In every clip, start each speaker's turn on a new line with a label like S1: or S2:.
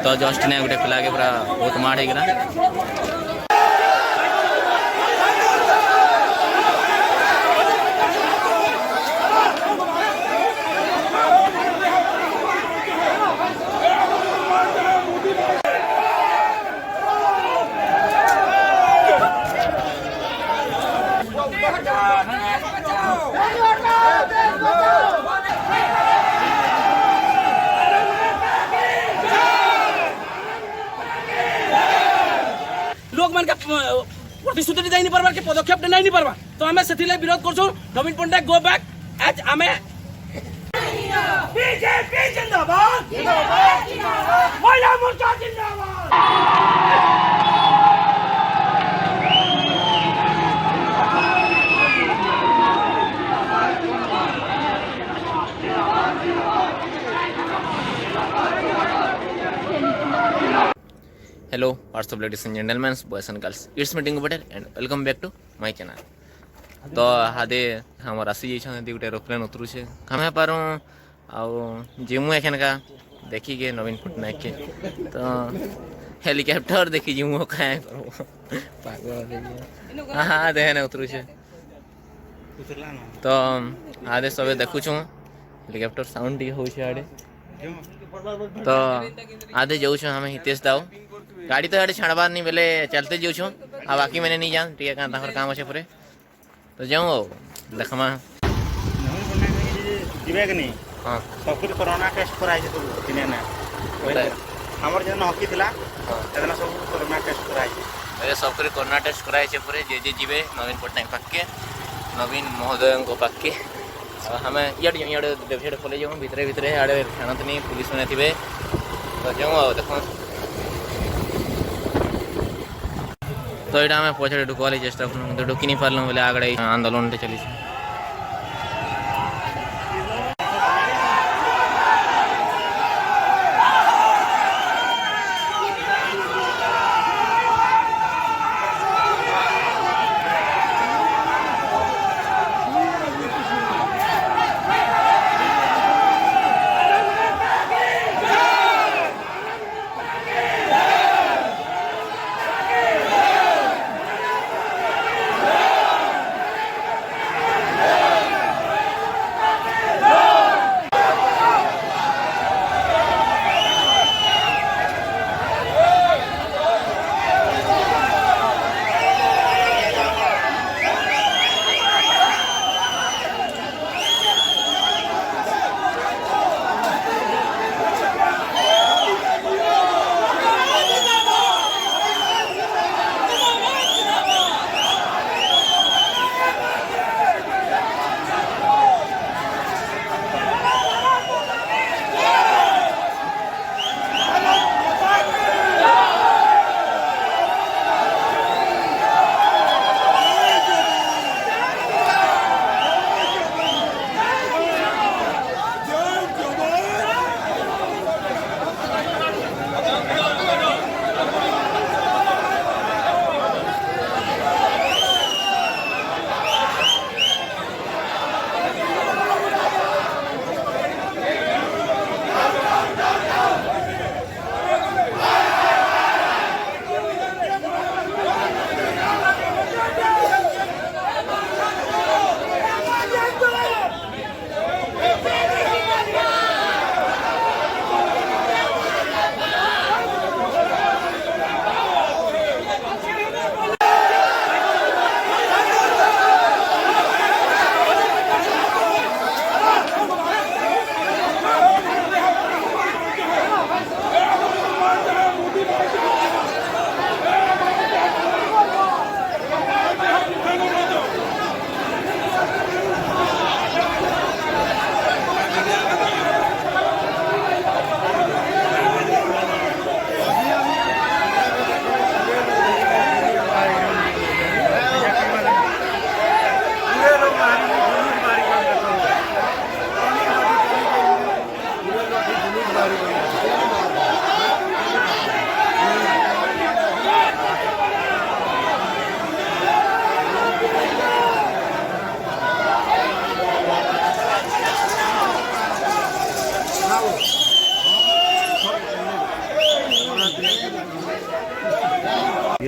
S1: तो जस्ट ने गोटे पिला के पूरा बहुत माड़ होगा।
S2: लोक मान के प्रतिश्रुति नहीं पार्बा के पदक्षेप नहीं पार्बा तो आम से विरोध करछो। नवीन पट्टनायक गो बैक एज आमे बीजेपी जिंदाबाद जिंदाबाद जिंदाबाद महिला मोर्चा जिंदाबाद।
S1: Hello what's up ladies and gentlemen boys and girls it's me Tinku Patel and welcome back to my channel. तो हादे हमर आसी जाइछन गोटे एरोप्लेन उतरुछे हमें पारो आउ जिमु एखन का देखी के नवीन पट्टनायक के तो हेलीकॉप्टर देखी जिमु काहे करो पागल हां देहने उतरुछे तो आदे सबे देखुछु हेलीकॉप्टर साउंड टी होछे आडे तो आधे जाऊँ हमें हितेश दाऊ गाड़ी तो आड़े छाड़बार नहीं बेले चलते जाऊँ आ बाकी मैंने नहीं जान टे का काम अच्छे पूरे तो जाऊँ देखमा हाँ
S3: सब कुछ कोरोना टेस्ट कराई तो दिने ना हमर जन हॉकी थिला एदना सब कोरोना टेस्ट कराई
S1: ए सब कोरोना टेस्ट कराई छे पूरे जे जीवे नवीन पट्टनायक पाके नवीन महोदय को पाके हमें इड वेबसाइट खोले जाऊँ भितरे भितरे आड़े जानत नहीं पुलिस मैंने थे तो जाऊँ देख तो यहाँ आम पछाड़े ढुकवाली चेष्टा करूँ ढुकी नहीं पार्लूँ बोले आगे आंदोलन चली।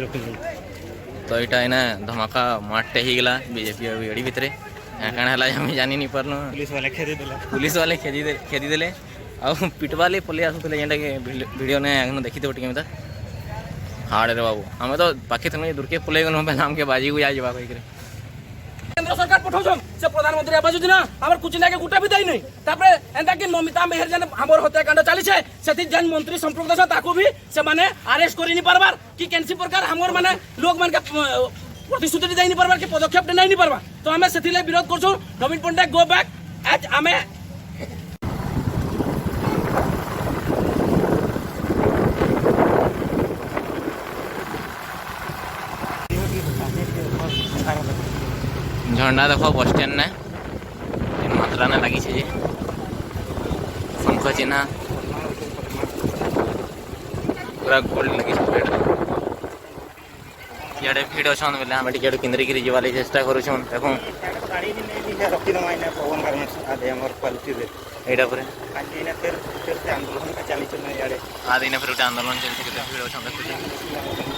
S3: ରଖିଲି
S1: तो यहाँ इना धमाका मारटे ही गला बीजेपी और बीजेडी भितर काण है आम जानी नहीं पार्ल पुलिस वाले खेदी देले आ पिटवाले पलि आसुले जेनटा कि वीडियो ने देखी थे टे हाड़ रे बाबू आम तो पाखे थे दूरके पलि गलु पहले आमके बाजी को जावा कही
S2: केंद्र सरकार पठाउछन से प्रधानमंत्री आवास योजना हमर कुछ लागे गुटा भी देई नहीं तापरे एंता कि ममिता मेहर जन हमर हत्याकांड चली छे सेति जन मंत्री संपृक्त छ ताकू भी से माने अरेस्ट करि नि परबार कि केनसी प्रकार हमर माने लोग मान के प्रतिश्रुति देई नि परबार कि पदक्षेप नै नि परबा तो हमें सेति ले विरोध करछो नवीन पटनायक गो बैक एज हमें
S1: झंडा देखो बस स्टैंड ने मात्रा ने लगी छे शंख चिन्ह पूरा गोल्ड लगी पेड़ याडे भीड़ अछन बेले हम टिकेट केंद्र गिरी जीवाले चेष्टा करूछन देखो
S3: गाड़ी भी नहीं दिया रखी दमा इने पवन गार्मेंट्स आधे हमर क्वालिटी रे
S1: एडा परे
S3: आज इने फिर से आंदोलन का चली चले याडे
S1: आ दिन फिर आंदोलन चलते के भीड़ अछन देखो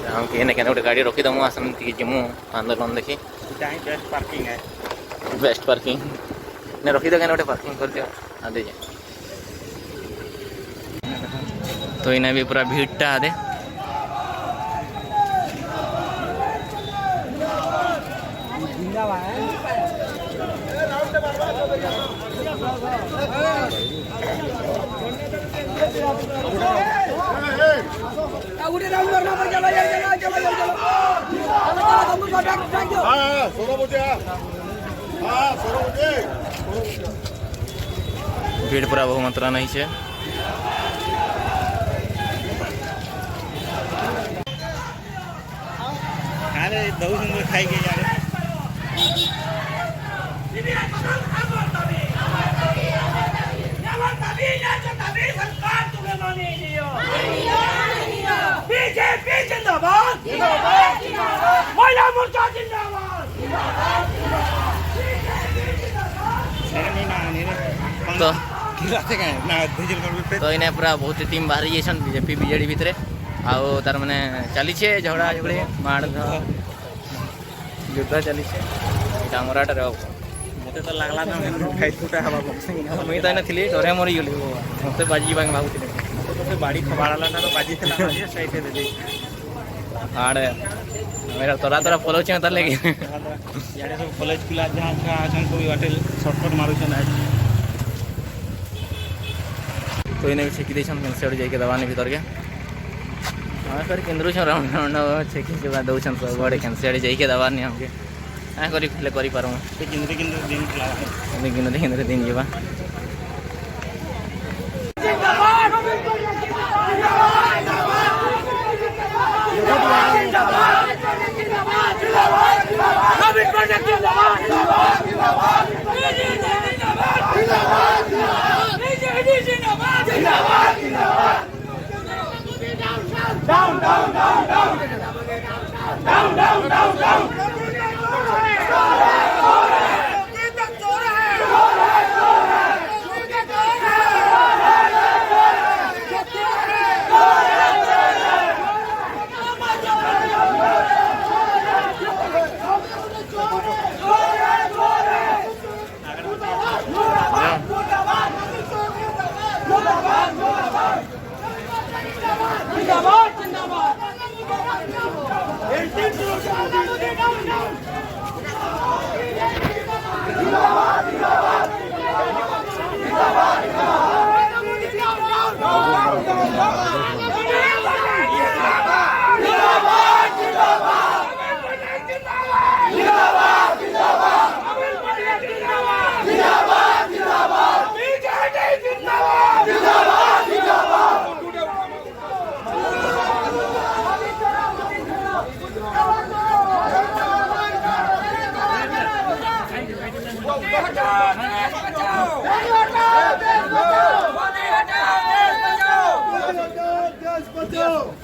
S1: हम केने केने गाड़ी रखी दमु आसन कि जमु आंदोलन देखी
S3: जहाँ बेस्ट पार्किंग है
S1: बेस्ट पार्किंग ने रखी दो केने पार्किंग कर दियो आदे जे तो इने भी पूरा भीड़टा आदे भीड़ पूरा बहु मात्रा नहीं है
S3: अरे दऊ संग खाई के यार
S2: बीजेपी जिंदाबाद जिंदाबाद जिंदाबाद महिला मोर्चा जिंदाबाद
S1: तो इन्हें पूरा बहुत टीम बाहरी जाइछन बीजेपी बीजेडी भितर आउ तार माने चली छे झगड़ा झगड़ी मार युद्ध चली छे डामराट रे
S3: मते तो लागला ना खाई फुटा हवा बक्सिंग
S1: मुई तो इने थिली डरे मरी गेली मते बाजी बांग भागुतिले
S3: तो बाड़ी खबाड़ाला ना तो बाजी थला बाजी साइड दे दे
S1: आड़े मेरा तोरा तोरा फॉलो छे त लेके
S3: याडे सब कॉलेज पिला जहां का आछन कोई होटल शॉर्टकट मारुछन आज
S1: तो इन्हें छेकी देछन सेड जाके दवानी भीतर के हां सर केंद्र छ राउंड राउंड छेकी के बाद दउछन सब बड़े कैंसेड जाके दवानी हमके आ करी फले करी पारो
S3: ते केंद्र दिन खला
S1: दिन दिन जीवा
S2: Down, down, down, down. Down, down, down, down.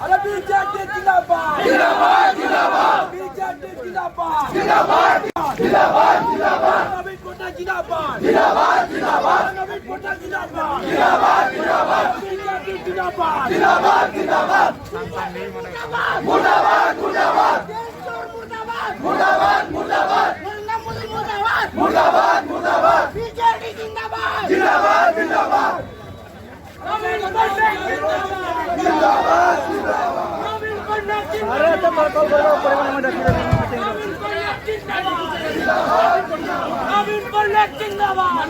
S2: अरे बीजेपी जिंदाबाद जिंदाबाद जिंदाबाद बीजेपी जिंदाबाद जिंदाबाद जिंदाबाद जिंदाबाद नवीन पटनायक जिंदाबाद जिंदाबाद जिंदाबाद नवीन पटनायक जिंदाबाद जिंदाबाद जिंदाबाद बीजेपी जिंदाबाद जिंदाबाद जिंदाबाद नवीन पटनायक जिंदाबाद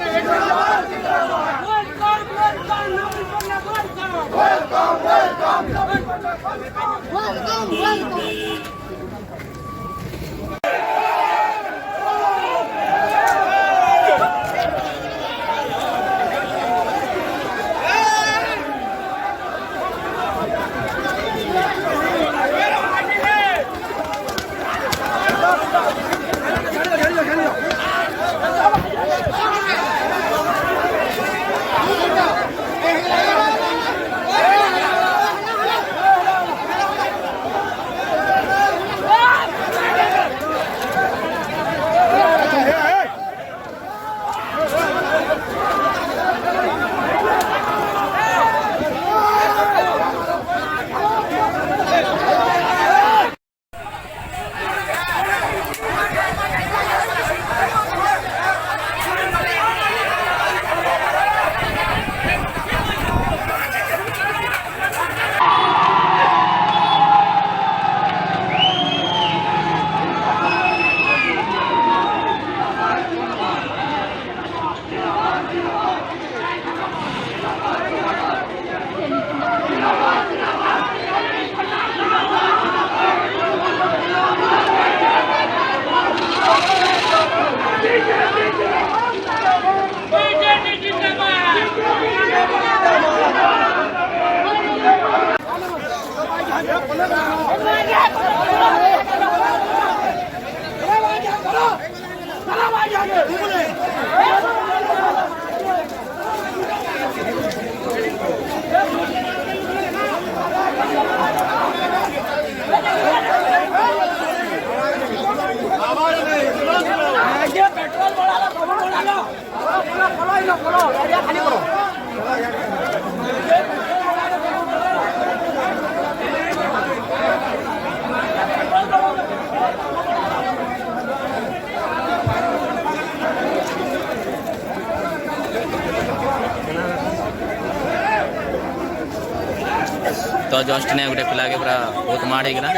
S1: तो जस्ट ने गोटे पिला के पूरा बहुत माड़ होगा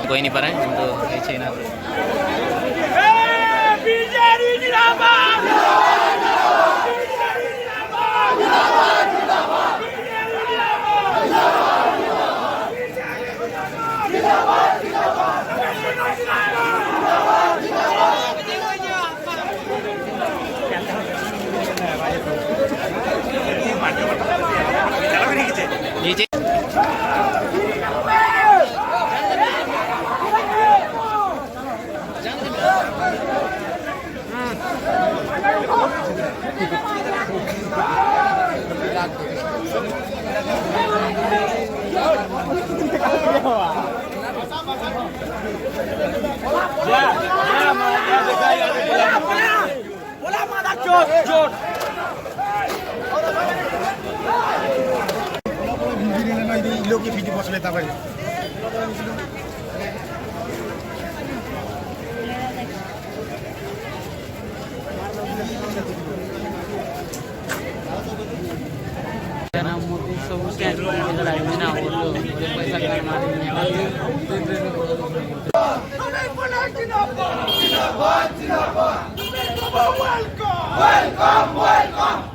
S1: कही नहीं पारे तो ये ना नीचे
S3: लोग की फीटी बस लेता भाई
S4: मोदी सब पैसा